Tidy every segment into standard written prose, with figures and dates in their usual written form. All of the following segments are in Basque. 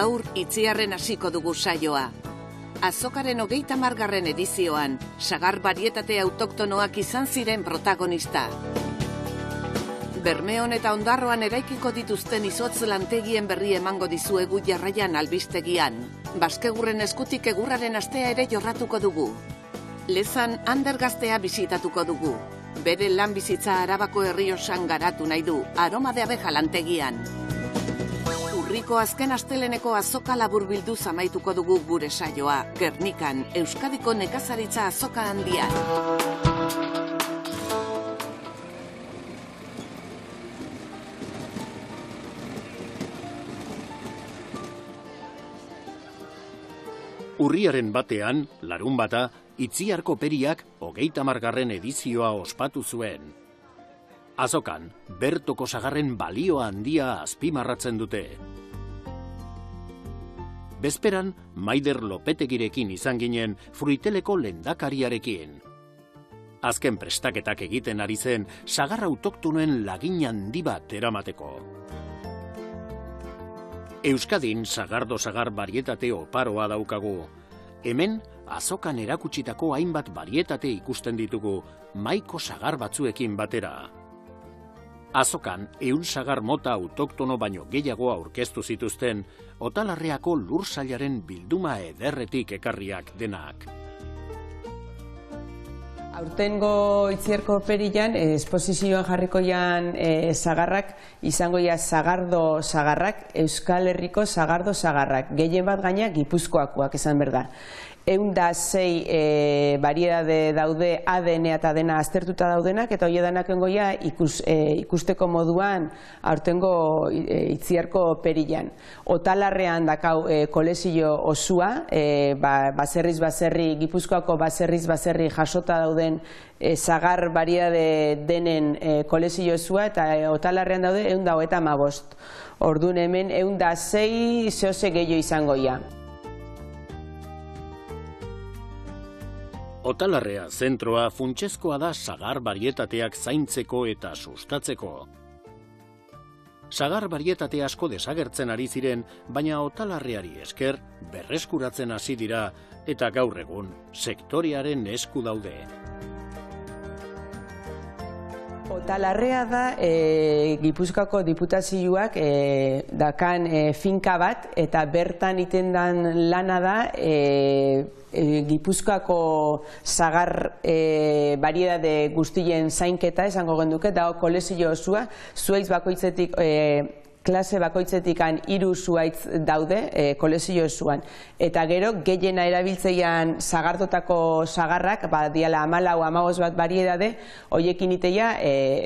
Gaur Itziarren hasiko dugu saioa. Azokaren 30. edizioan, sagar barietate autoktonoak izan ziren protagonista. Bermeon eta Ondarroan eraikiko dituzten izotz lantegien berri emango dizuegu jarraian albistegian. Baskegurren eskutik egurraren astea ere jorratuko dugu. Lezan Ander gaztea bisitatuko dugu. Bere lan bizitza Arabako Errioxan garatu nahi du, aroma de abeja lantegian. Urriko azken asteleneko azoka laburbilduz amaituko dugu gure saioa, Gernikan, Euskadiko nekazaritza azoka handian. Urriaren batean, larunbata, Itziarko Periak 30. edizioa ospatu zuen. Azokan, bertoko sagarren balio handia azpimarratzen dute. Bezperan, Maider Lopetegirekin izan ginen fruiteleko lehendakariarekin. Azken prestaketak egiten ari zen sagar autoktonoen lagin handi bat eramateko. Euskadin sagar barietate oparoa daukagu. Hemen, azokan erakutsitako hainbat barietate ikusten ditugu, maiko sagar batzuekin batera. Azokan, 100 sagar mota autoktono baino gehiago aurkeztu zituzten, Otalarreako lursailaren bilduma ederretik ekarriak denak. Aurtengo Itziarko Perian, esposizioan jarriko jan sagarrak, izango ja sagardo sagarrak, Euskal Herriko sagardo sagarrak, gehien bat gaina Gipuzkoakoak esan berda. 106 bariedade daude ADN eta dena aztertuta daudenak, eta hori denak engoia ikusteko moduan aurtengo Itziarko Perian. Otalarrean dakau kolezio osua, baserriz baserri, Gipuzkoako baserriz baserri jasota dauden sagar bariedade denen kolezio osua, eta Otalarrean daude 155. Orduan hemen 106 zehose gehiago izango ia. Otalarrea zentroa funtsezkoa da sagar barietateak zaintzeko eta sustatzeko. Sagar barietate asko desagertzen ari ziren, baina Otalarreari esker berreskuratzen hasi dira eta gaur egun sektorearen esku daude. Otalarrea da Gipuzkoako diputazioak dakan finka bat, eta bertan itendan lana da Gipuzkoako sagar bariedade guztien zainketa esango genduke, da kolezio osua, zuaitz bakoitzetik, klase bakoitzetikan 3 zuaitz daude kolezio osuan. Eta gero, gehiena erabiltzeian sagardotako sagarrak, diala 14-15 bat bariedade, hoiekin iteia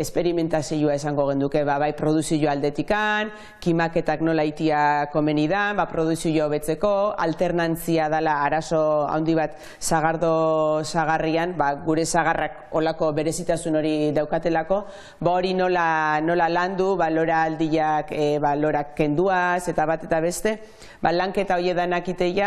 esperimentazioa esango genduke, bai produzio aldetikan, kimaketak nola itia komenidan, produzio betzeko, alternantzia dala arazo handi bat sagardo sagarrian, gure sagarrak olako berezitasun hori daukatelako, hori nola landu, lora aldiak lorak kenduaz eta bat eta beste, lanketa hori edanak iteia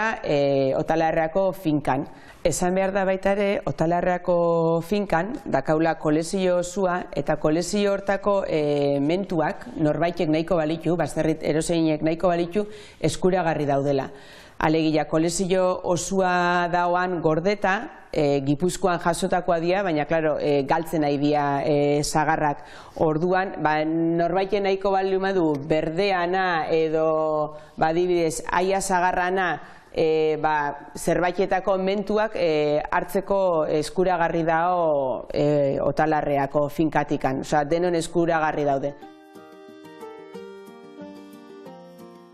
Otalarreako finkan. Esan behar da baita ere, Otalarreako finkan, dakaula kolezio osua, eta kolezio hortako mentuak, norbaitek nahiko balitu, baserrit eroseinek nahiko balitu, eskuragarri daudela. Alegia, kolezio osua daoan gordeta, Gipuzkoan jasotakoa dira, baina, klaro, galtzen nahi dira sagarrak. Orduan, norbaitek nahiko balitu madu, berdeana edo, adibidez, aia sagarrana, zerbaitietako mentuak hartzeko eskuragarri dao Otalarreako finkatikan. Osa, denon eskuragarri daude.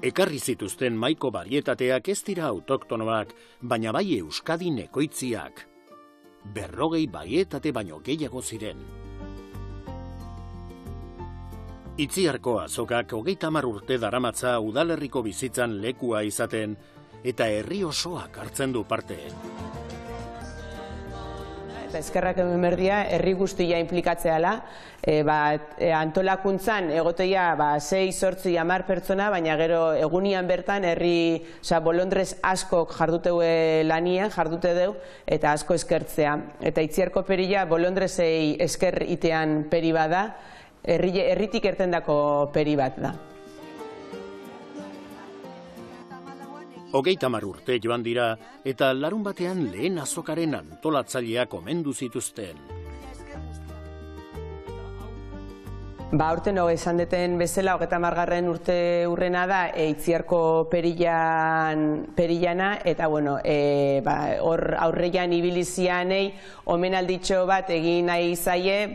Ekarri zituzten maiko barietateak ez dira autoktonoak, baina bai Euskadin ekoitziak. 40 barietate baino gehiago ziren. Itziarko azokak 30 urte daramatza udalerriko bizitzan lekua izaten, eta herri osoak hartzen du parte. Eskerrak hemen berdia, herri guztia implikatzeala, antolakuntzan egoteia 6-8-10 pertsona, baina gero egunian bertan herri bolondrez askok jarduteue lanian, jardute deu, eta asko eskertzea. Eta Itziarko Peria bolondrezei esker itean peri bada, herritik ertendako peri bat da. 30 urte joan dira eta larun batean lehen azokaren antolatzaileak omendu zituzten. Aurten esan deten bezala, 30. urte urrena da, Itziarko perillana, eta hor aurreian ibilizianei omenalditxo bat egin nahi zaie,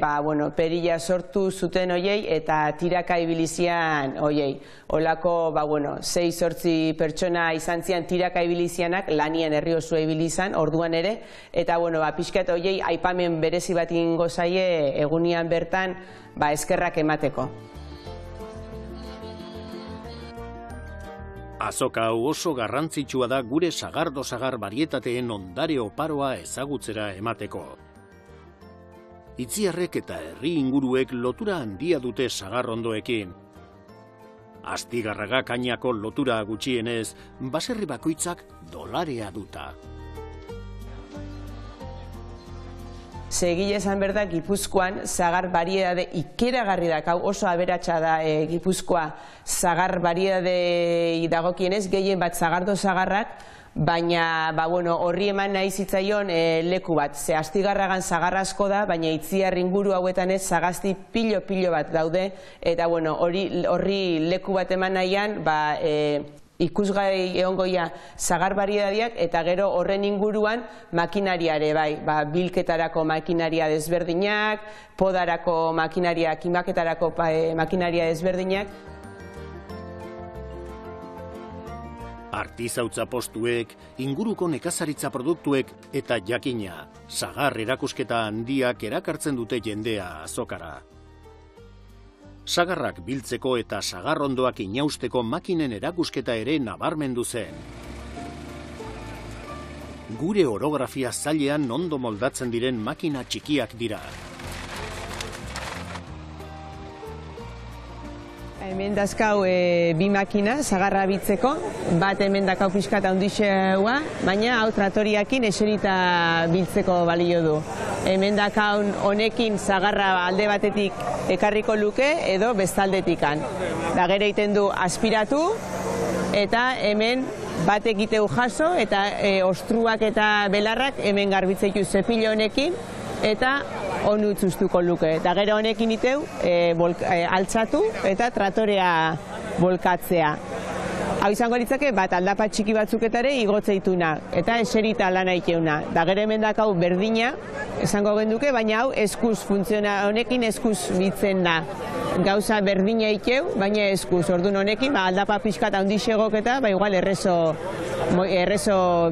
perilla sortu zuten oiei eta tiraka ibilizian oiei. Olako, 6-8 pertsona izan zian tiraka ibilizianak, lanien herri osua ibilizan, orduan ere, eta pixkat oiei aipamen berezi bat ingo zaie egunian bertan, eskerrak emateko. Azoka hau oso garrantzitsua da gure sagardo-sagar barietateen ondare oparoa ezagutzera emateko. Itziarrek eta herri inguruek lotura handia dute sagarrondoekin. Astigarraga kainako lotura gutxienez, baserri bakoitzak dolarea duta. Segile esan berda, Gipuzkoan sagar bariedade ikeragarri da, oso aberatsa da Gipuzkoa sagar bariedade dagokienez, gehien bat sagardo-sagarrak, baina horri eman nahi zitzaion leku bat. Ze Astigarragan sagar asko da, baina Itziar inguru hauetan ez sagazti pilo bat daude, eta horri leku bat eman nahian, ikusgai egongoia sagar bariedadiak eta gero horren inguruan makinariare, bilketarako makinaria desberdinak, podarako makinaria, kimaketarako makinaria desberdinak. Artizautza postuek, inguruko nekazaritza produktuek eta jakina, sagar erakusketa handiak erakartzen dute jendea azokara. Sagarrak biltzeko eta sagarrondoak inausteko makinen erakusketa ere nabarmendu zen. Gure orografia zailean ondo moldatzen diren makina txikiak dira. Hemen dazkau bi makina, sagarra bitzeko, bat hemen dakau pixkat handixeua, baina hau tratoriakin eserita biltzeko balio du. Hemen dakaun honekin sagarra alde batetik ekarriko luke edo bestaldetikan. Da gero egiten du aspiratu eta hemen bat egiteu jaso eta ostruak eta belarrak hemen garbitzeiku zepilo honekin eta onu utzuztuko luke. Eta gero honekin iteu altzatu eta tratorea bolkatzea. Hau izango litzake bat aldapa txiki batzuketare igotzeituna eta eserita lana ikeuna. Da gero hemen dakau berdina esango genduke, baina hau eskuz funtziona, honekin eskuz bitzen da. Gauza berdina ikeu, baina eskuz. Orduan honekin aldapa pixkat handixegok eta igual errezo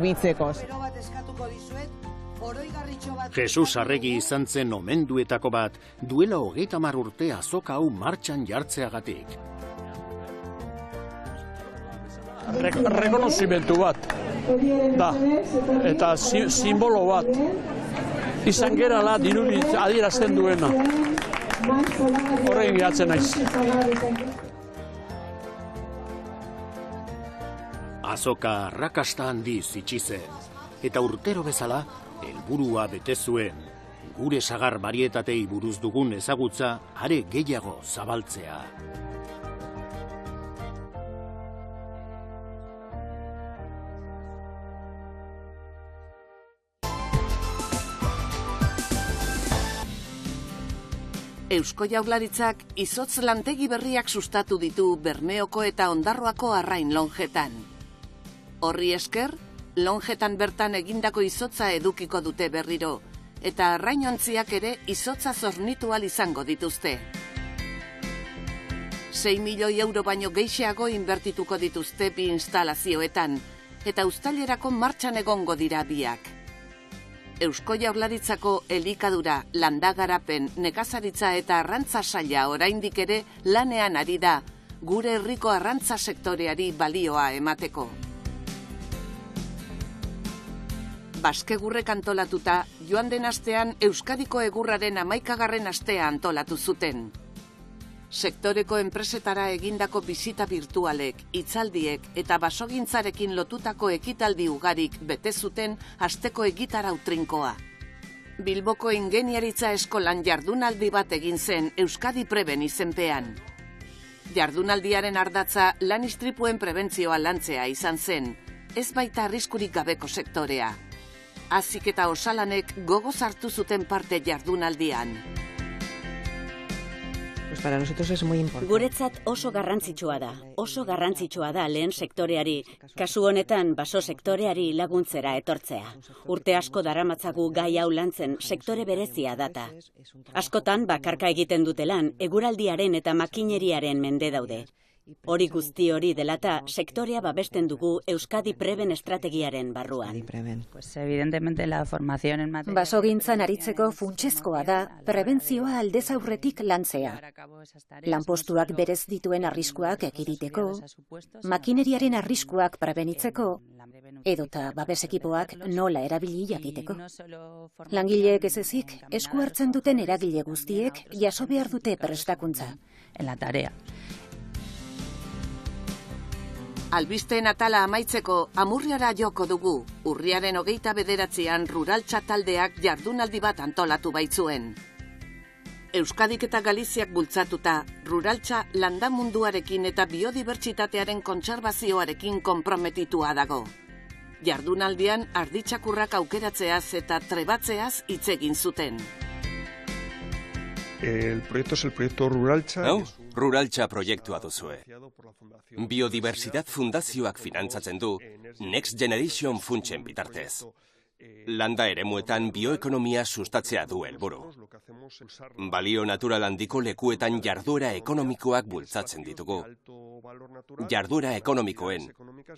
bitzeko. Jesus Arregi izan zen omenduetako bat, duela 30 urte azoka hau martxan jartzeagatik. Rekonozimentu bat da, eta simbolo bat. Izan gerala dirudit adierazten duena. Horrein gehatzen naiz. Azoka arrakasta handiz itxi zen, eta urtero bezala helburua bete zuen. Gure sagar barietatei buruz dugun ezagutza are gehiago zabaltzea. Eusko Jaurlaritzak izotz lantegi berriak sustatu ditu Bermeoko eta Ondarroako arrain lonjetan. Horri esker, lonjetan bertan egindako izotza edukiko dute berriro, eta arrainontziak ere izotza zornitu ahal izango dituzte. 6 milioi euro baino gehixeago inbertituko dituzte bi instalazioetan, eta uztailerako martxan egongo dira biak. Eusko Jaurlaritzako elikadura, landagarapen, nekazaritza eta arrantza saila oraindik ere lanean ari da, gure herriko arrantza sektoreari balioa emateko. Baskegurrek antolatuta, joan den astean Euskadiko egurraren 11. astea antolatu zuten. Sektoreko enpresetara egindako bisita virtualek, hitzaldiek eta basogintzarekin lotutako ekitaldi ugarik bete zuten asteko egitarau trinkoa. Bilboko ingeniaritza eskolan jardunaldi bat egin zen Euskadi Preben izenpean. Jardunaldiaren ardatza lan istripuen prebentzioa lantzea izan zen, ez baita arriskurik gabeko sektorea. Hazik eta osalanek gogoz hartu zuten parte jardunaldian. Para nosotros es muy importante. Guretzat oso garrantzitsua da lehen sektoreari, kasu honetan baso sektoreari laguntzera etortzea. Urte asko daramatzagu gai hau lantzen sektore berezia data. Askotan bakarka egiten dute lan, eguraldiaren eta makineriaren mende daude. Hori guzti hori delata sektorea babesten dugu Euskadi Preben estrategiaren barruan. Basogintzan aritzeko funtsezkoa da prebentzioa aldez aurretik lantzea. Lanpostuak berez dituen arriskuak ekiditeko, makineriaren arriskuak prebenitzeko, edota babesekipoak nola erabili jakiteko. Langileek ez ezik, esku hartzen duten eragile guztiek jaso behar dute prestakuntza. Albisteen atala amaitzeko Amurriara joko dugu. Urriaren 29an Ruraltza taldeak jardunaldi bat antolatu baitzuen. Euskadik eta Galiziak bultzatuta, Ruraltza landamunduarekin eta biodibertsitatearen kontserbazioarekin konprometitua dago. Jardunaldian arditxakurrak aukeratzeaz eta trebatzeaz hitz egin zuten. El proyecto es el proyecto Ruraltza. Ruraltza proiektua duzue. Biodibertsitat fundazioak finantzatzen du Next Generation funtsen bitartez. Landa eremuetan bioekonomia sustatzea du helburu. Balio natural handiko lekuetan jarduera ekonomikoak bultzatzen ditugu. Jarduera ekonomikoen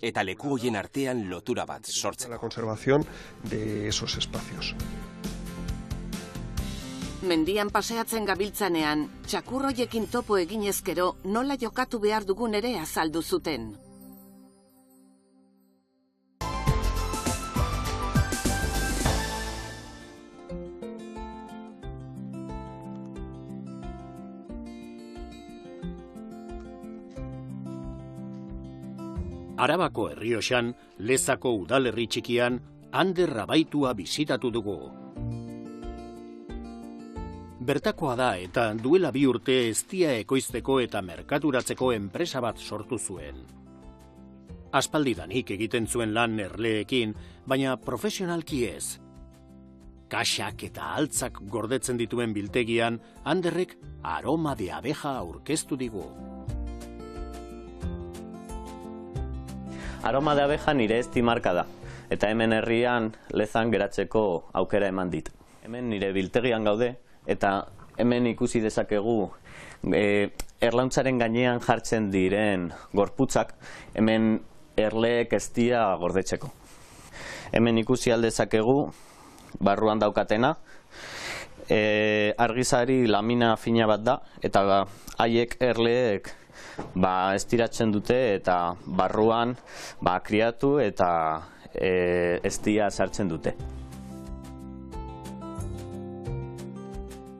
eta leku hoien artean lotura bat sortzen. La conservación de esos espacios. Mendian paseatzen gabiltzanean, txakurroiekin topo eginezkero nola jokatu behar dugun ere azaldu zuten. Arabako Errioxan, Lezako udalerri txikian, Ander Rabaitua bisitatu dugu. Bertakoa da eta duela 2 urte eztia ekoizteko eta merkaturatzeko enpresa bat sortu zuen. Aspaldidanik egiten zuen lan erleekin, baina profesionalki ez. Kaxak eta altzak gordetzen dituen biltegian, Anderrek Aroma de Abeja aurkeztu digu. Aroma de Abeja nire ezti marka da, eta hemen herrian Lezan geratzeko aukera eman dit. Hemen nire biltegian gaude, eta hemen ikusi dezakegu erlauntzaren gainean jartzen diren gorputzak, hemen erleek eztia gordetzeko. Hemen ikusi aldezakegu barruan daukatena, argizari lamina fina bat da, eta haiek erleek estiratzen dute eta barruan kriatu eta eztia sartzen dute.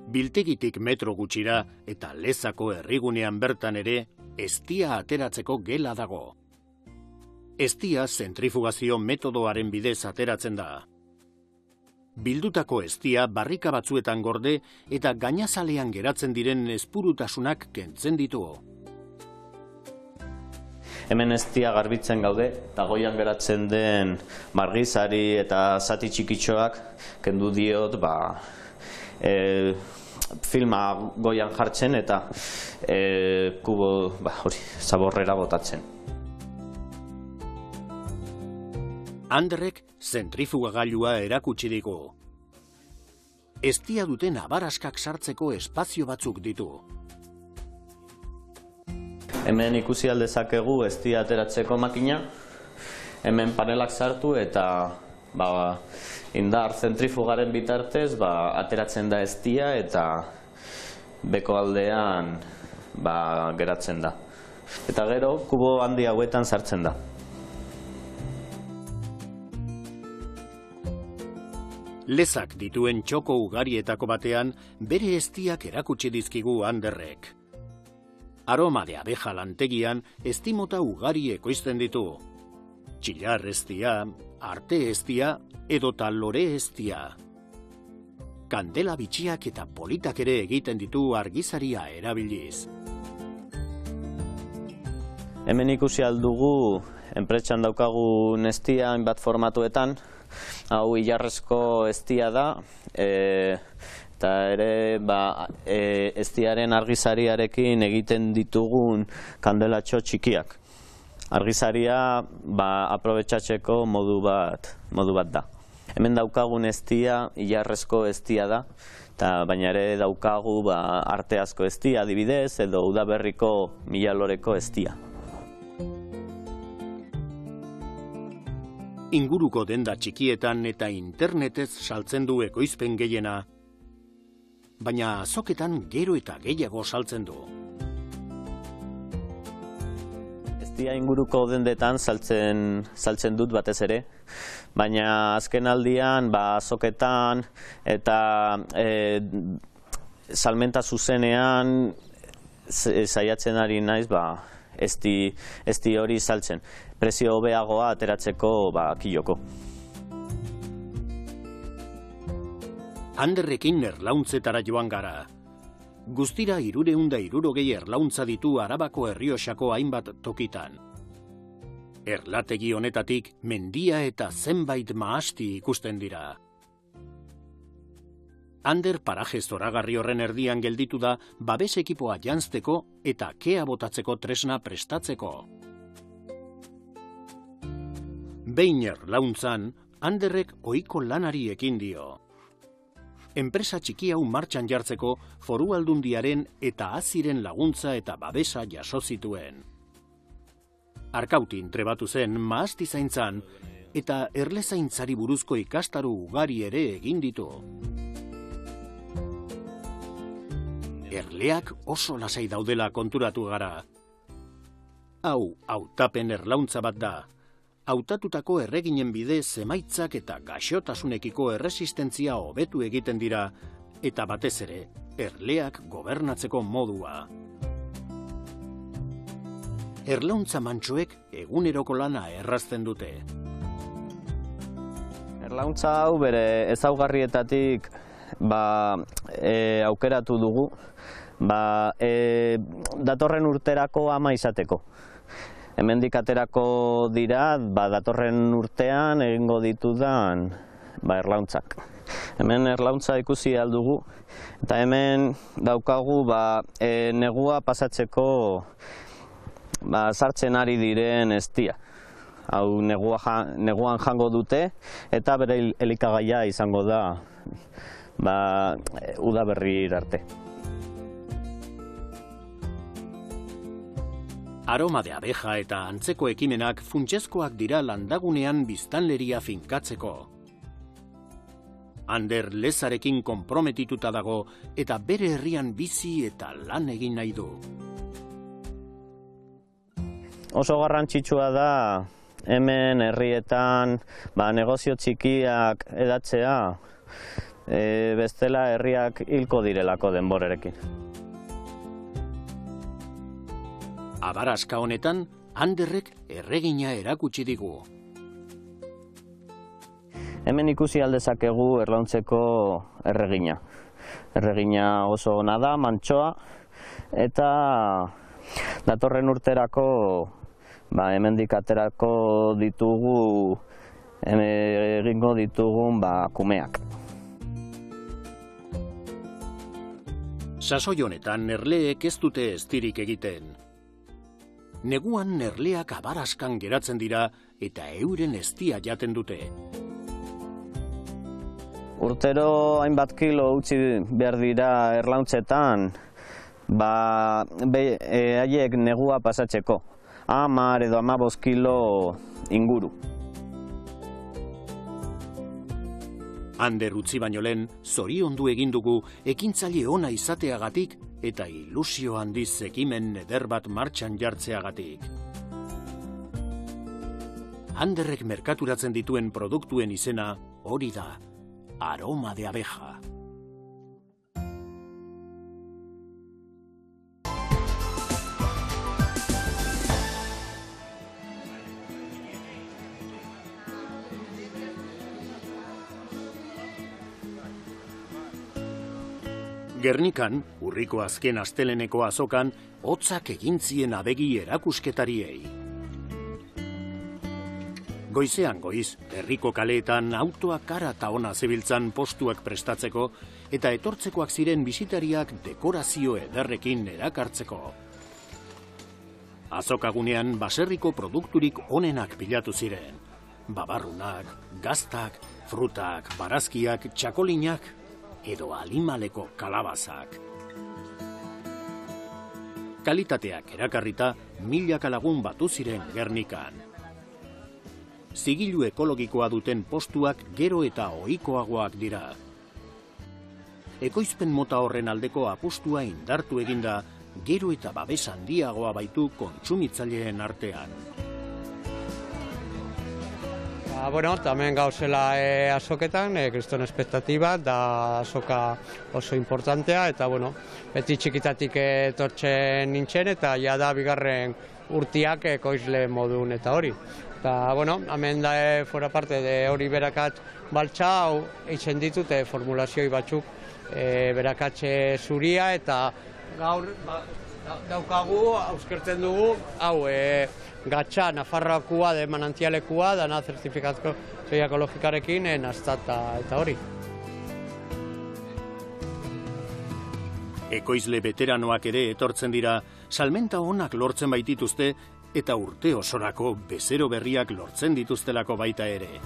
Biltegitik metro gutxira eta Lezako herrigunean bertan ere eztia ateratzeko gela dago. Eztia zentrifugazio metodoaren bidez ateratzen da. Bildutako eztia barrika batzuetan gorde eta gainazalean geratzen diren espurutasunak kentzen ditu. Hemen eztia garbitzen gaude, eta goian geratzen den margizari eta zati txikitxoak kendu diot filma goian jartzen eta kubo zaborrera botatzen. Anderrek zentrifugagailua erakutsi digu. Eztia duten abaraskak sartzeko espazio batzuk ditu. Hemen ikusi aldezakegu eztia ateratzeko makina, hemen panelak sartu eta indar zentrifugaren bitartez ateratzen da eztia eta beko aldean geratzen da. Eta gero kubo handi hauetan sartzen da. Lezak dituen txoko ugarietako batean bere eztiak erakutsi dizkigu Anderrek. Aroma de Abeja lantegian eztimota ugari ekoizten ditu. Txillar eztia, arte eztia edota lore eztia. Kandela bitxiak eta politak ere egiten ditu argizaria erabiliz. Hemen ikusi aldugu enpresan daukagu estia hainbat formatuetan, hau ilarrezko estia da, eta ere estiaren argizariarekin egiten ditugun kandelatxo txikiak. Argizaria aprobetxatzeko modu bat da. Hemen daukagun estia ilarrezko estia da, baina ere daukagu arteazko estia adibidez edo udaberriko 1000 loreko estia. Inguruko denda txikietan eta internetez saltzen du ekoizpen gehiena, baina azoketan gero eta gehiago saltzen du. Estia inguruko dendetan saltzen dut batez ere, baina azken aldian azoketan eta salmenta zuzenean saiatzen ari naiz esti hori saltzen. Prezio hobeagoa ateratzeko kiloko. Anderrekin erlauntzetara joan gara. Guztira 360 erlauntza ditu Arabako Errioxako hainbat tokitan. Erlategi honetatik mendia eta zenbait mahasti ikusten dira. Ander paraje zoragarri horren erdian gelditu da babes ekipoa janzteko eta kea botatzeko tresna prestatzeko. Behin erlauntzan, Anderrek ohiko lanari ekin dio. Enpresa txiki hau martxan jartzeko Foru Aldundiaren eta Aziren laguntza eta babesa jaso zituen. Arkautin trebatu zen mahasti zaintzan eta erlezaintzari buruzko ikastaru ugari ere egin ditu. Erleak oso lasai daudela konturatu gara. Hau hautapen erlauntza bat da. Hautatutako erreginen bidez emaitzak eta gaixotasunekiko erresistentzia hobetu egiten dira eta batez ere erleak gobernatzeko modua. Erlauntza mantsoek eguneroko lana errazten dute. Erlauntza hau bere ezaugarrietatik aukeratu dugu, datorren urterako ama izateko. Hemendik aterako dira, datorren urtean egingo ditudan erlauntzak. Hemen erlauntza ikusi aldugu, eta hemen daukagu negua pasatzeko sartzen ari diren estia. Hau neguan jango dute, eta bere elikagaia izango da udaberri arte. Aroma de abeja eta antzeko ekimenak funtsezkoak dira landagunean biztanleria finkatzeko. Ander lezarekin konprometituta dago eta bere herrian bizi eta lan egin nahi du. Oso garrantzitsua da hemen herrietan negozio txikiak edatzea, bestela herriak hilko direlako denborarekin. Abaraska honetan, Anderrek erregina erakutsi digu. Hemen ikusi aldezakegu erlauntzeko erregina. Erregina oso ona da, mantsoa, eta datorren urterako hemendik aterako ditugu, egingo ditugun kumeak. Sasoi honetan erleek ez dute eztirik egiten. Neguan erleak abaraskan geratzen dira eta euren eztia jaten dute. Urtero hainbat kilo utzi behar dira erlauntzetan, haiek negua pasatzeko. 10 edo 15 kilo inguru. Ander utzi baino lehen, zoriondu egin dugu ekintzaile ona izateagatik eta ilusio handiz ekimen eder bat martxan jartzeagatik. Anderrek merkaturatzen dituen produktuen izena hori da, aroma de abeja. Gernikan, urriko azken asteleneko azokan, hotzak egin zien abegi erakusketariei. Goizean goiz, herriko kaleetan autoak kara eta ona zebiltzan postuak prestatzeko eta etortzekoak ziren bisitariak dekorazio ederrekin erakartzeko. Azokagunean baserriko produkturik onenak bilatu ziren. Babarrunak, gaztak, frutak, barazkiak, txakolinak edo alimaleko kalabazak. Kalitateak erakarrita milaka lagun batu ziren Gernikan. Zigilu ekologikoa duten postuak gero eta ohikoagoak dira. Ekoizpen mota horren aldeko apustua indartu eginda, gero eta babes handiagoa baitu kontsumitzaileen artean. Tamen gauzela azoketan, kriston espektatiba, da azoka oso importantea, eta beti txikitatik etortzen nintzen, eta jada bigarren urtiak ekoizle modun eta hori. Eta, hemen da, fora parte de hori berakat baltza, hau eitzen ditut formulazioi batzuk berakatxe zuria, eta gaur daukagu, auskertzen dugu, hau gatxa Nafarroakua, de manantialekua, dana zertifikazko zoia ekologikarekin, naztata eta hori. Ekoizle veteranoak ere etortzen dira, salmenta onak lortzen baitituzte, eta urte osorako bezero berriak lortzen dituztelako baita ere.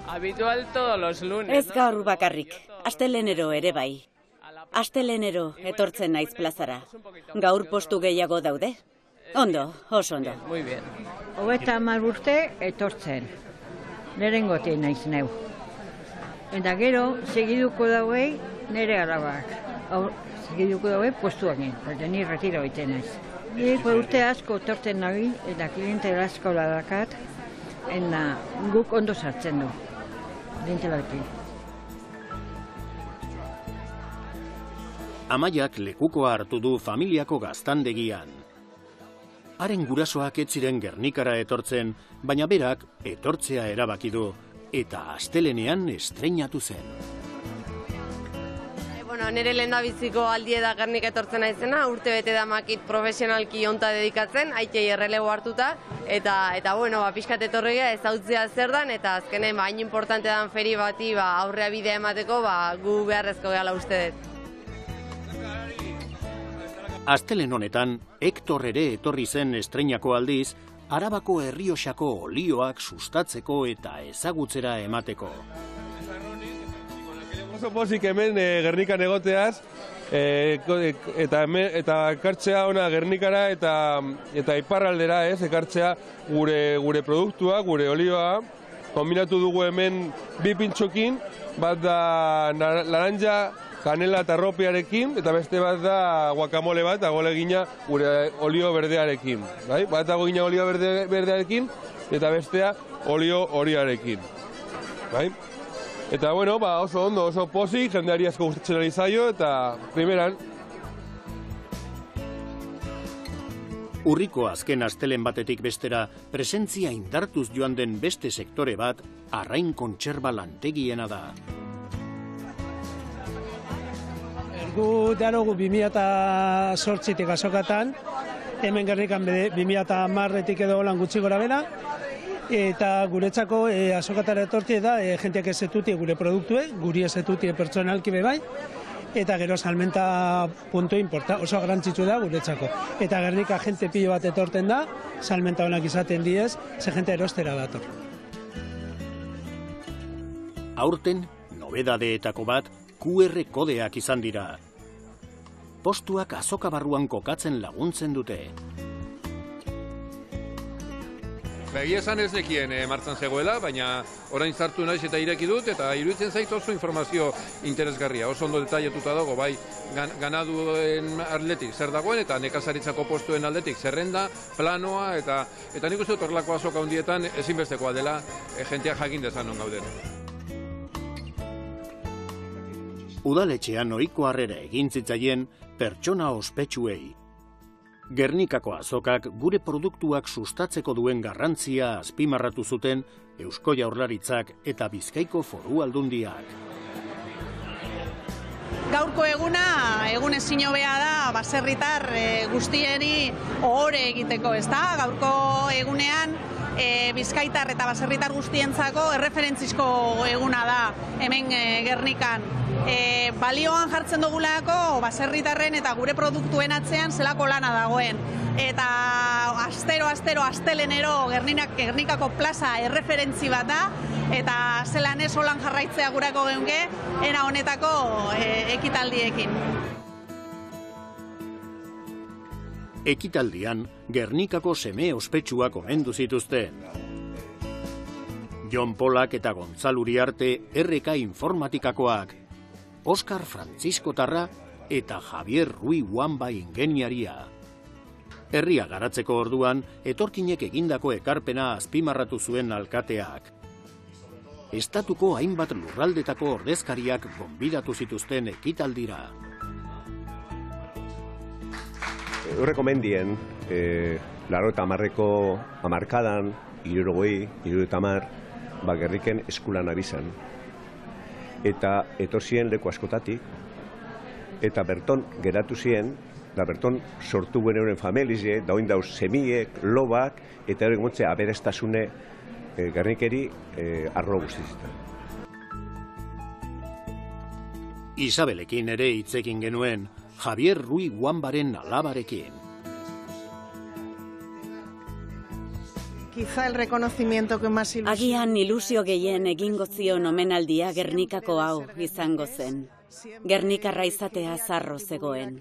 Habitual todos los lunes. Ez gaur bakarrik, astelenero ere bai. Astelenero etortzen naiz plazara. Gaur postu gehiago daude? Ondo, oso ondo. Muy bien. 30 urte etortzen. Lehenengotik naiz neu. Eta gero, segiduko dauei nire alabak. Segiduko dauei postuakin, eta ni retiro egiten naiz. Nire urte asko etortzen nabil, eta kliente asko ladakat, eta guk ondo sartzen du. Klientelaki. Amaiak lekukoa hartu du familiako gaztandegian. Haren gurasoak ez ziren Gernikara etortzen, baina berak etortzea erabaki du, eta astelenean estreinatu zen. Nire lehendabiziko aldie da Gernika etortzen naizena, urte bete da makit profesionalki onta dedikatzen, aitei errelego hartuta, eta pixkat etorria ezautzea zer dan, eta azkenen hain importante dan feri bati aurrea bidea emateko, gu beharrezko gehala uste dut. Astelen honetan, Hektor ere etorri zen estreinako aldiz, Arabako Errioxako olioak sustatzeko eta ezagutzera emateko. Oso pozik hemen Gernikan egoteaz, eta ekartzea ona Gernikara eta iparraldera ekartzea gure produktua, gure olioa. Kombinatu dugu hemen bi pintxokin, bat da laranja, kanela eta arropiarekin, eta beste bat da guacamole bat, agole gina gure olio berdearekin. Bat dago gina olio berdearekin, eta bestea olio horiarekin. Eta oso ondo, oso pozik, jendeari asko gustatzen ari zaio, eta primeran. Urriko azken astelen batetik bestera, presentzia indartuz joan den beste sektore bat, arrain kontserba lantegiena da. Gu darogu 2008-tik azokatan, hemen Gernikan 2010-etik edo lan gutxi gora bera, eta guretzako azokatara etortie da jenteak ezetutie gure produktue, guri ezetutie pertsonalki bai, eta gero salmenta puntu oso garrantzitsu da guretzako. Eta Gernika jente pilo bat etorten da, salmenta honak izaten diez, ze jente erostera dator. Aurten, nobedadeetako bat, QR kodeak izan dira. Postuak azoka barruan kokatzen laguntzen dute. Egia esan ez nekien martzan zegoela, baina orain zartu naiz eta ireki dut, eta iruditzen zait oso informazio interesgarria. Oso ondo detaiatuta dago, bai ganaduen aldetik zer dagoen, eta nekazaritzako postuen aldetik zerrenda, planoa, eta nik uste dut horrelako azoka handietan ezinbestekoa dela jenteak jakin dezan non gauden. Udaletxean ohiko harrera egin zitzaien pertsona ospetsuei. Gernikako azokak gure produktuak sustatzeko duen garrantzia azpimarratu zuten Eusko Jaurlaritzak eta Bizkaiko Foru Aldundiak. gaurko eguna, egun ezin hobea da, baserritar guztieri ohore egiteko, ezta? Gaurko egunean, Bizkaitar eta baserritar guztientzako erreferentzizko eguna da hemen Gernikan. Balioan jartzen dugulako baserritarren eta gure produktuen atzean zelako lana dagoen. Eta astero, astelenero Gernikako plaza erreferentzi bat da, eta zelan ez holan jarraitzea gurako geunke, era honetako ekitaldiekin. Ekitaldian, Gernikako seme ospetsuak omendu zituzten. Jon Polak eta Gontzal Uriarte RK informatikakoak, Oskar Francisco Tarra eta Javier Rui Wamba ingeniaria. Herria garatzeko orduan, etorkinek egindako ekarpena azpimarratu zuen alkateak. Estatuko hainbat lurraldetako ordezkariak gonbidatu zituzten ekitaldira. Horreko mendien, 80ko hamarkadan, 60, Gerniken eskulan abizan. Eta etorzien leku askotatik, eta berton geratu ziren, da berton sortu guen euren familie, da oin dauz semiek, lobak, eta horrek montze aberestasune Gernikeri arlo guztizita. Isabelekin ere hitzekin genuen, Javier Rui Wambaren alabarekin. Agian ilusio gehien egingo zion omenaldia Gernikako hau izango zen. Gernikarra izatea zarro zegoen.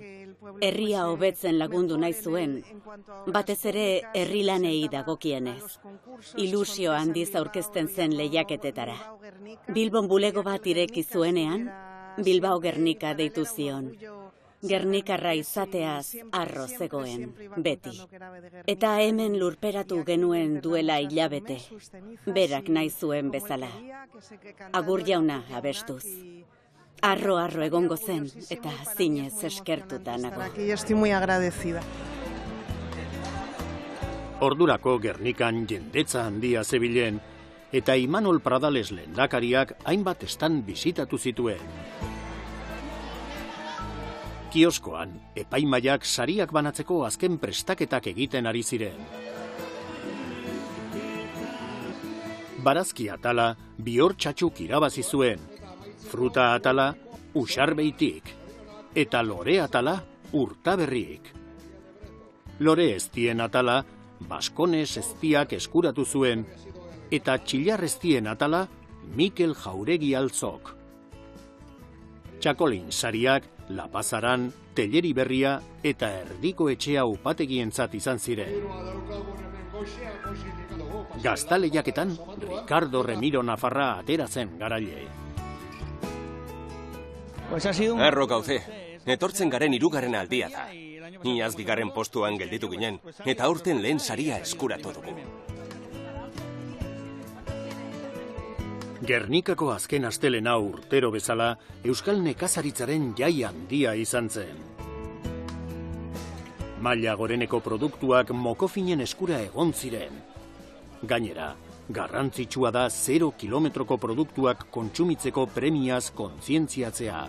Herria hobetzen lagundu nahi zuen, batez ere herri lanei dagokienez. Ilusio handiz aurkezten zen lehiaketetara. Bilbon bulego bat ireki zuenean, Bilbao Gernika deitu zion. Gernikarra izateaz harro zegoen, beti. Eta hemen lurperatu genuen duela hilabete, berak nahi zuen bezala. Agur jauna abestuz. Arro egongo zen, eta zinez eskertuta nago. Ordurako Gernikan jendetza handia zebilen, eta Imanol Pradales lehendakariak hainbat stand bisitatu zituen. Kioskoan, epaimaiak sariak banatzeko azken prestaketak egiten ari ziren. Barazki atala bihortxatxuk irabazi zuen, fruta atala Usarbeitik, eta lore atala Urtaberrik. Lore eztien atala Baskones eztiak eskuratu zuen, eta txillar eztien atala Mikel Jauregi Altzok. Txakolin sariak La Pazaran, Telleri Berria eta Erdiko Etxea upategientzat izan ziren. Gaztaleiaketan, Ricardo Remiro Nafarra atera zen garaile. Arro gauze, etortzen garen 3. aldia da. Iaz 2. postuan gelditu ginen, eta aurten lehen saria eskuratu dugu. Gernikako azken astelena urtero bezala, Euskal Nekazaritzaren jai handia izan zen. Maila goreneko produktuak mokofinen eskura egon ziren. Gainera, garrantzitsua da 0 kilometroko produktuak kontsumitzeko premiaz kontzientziatzea.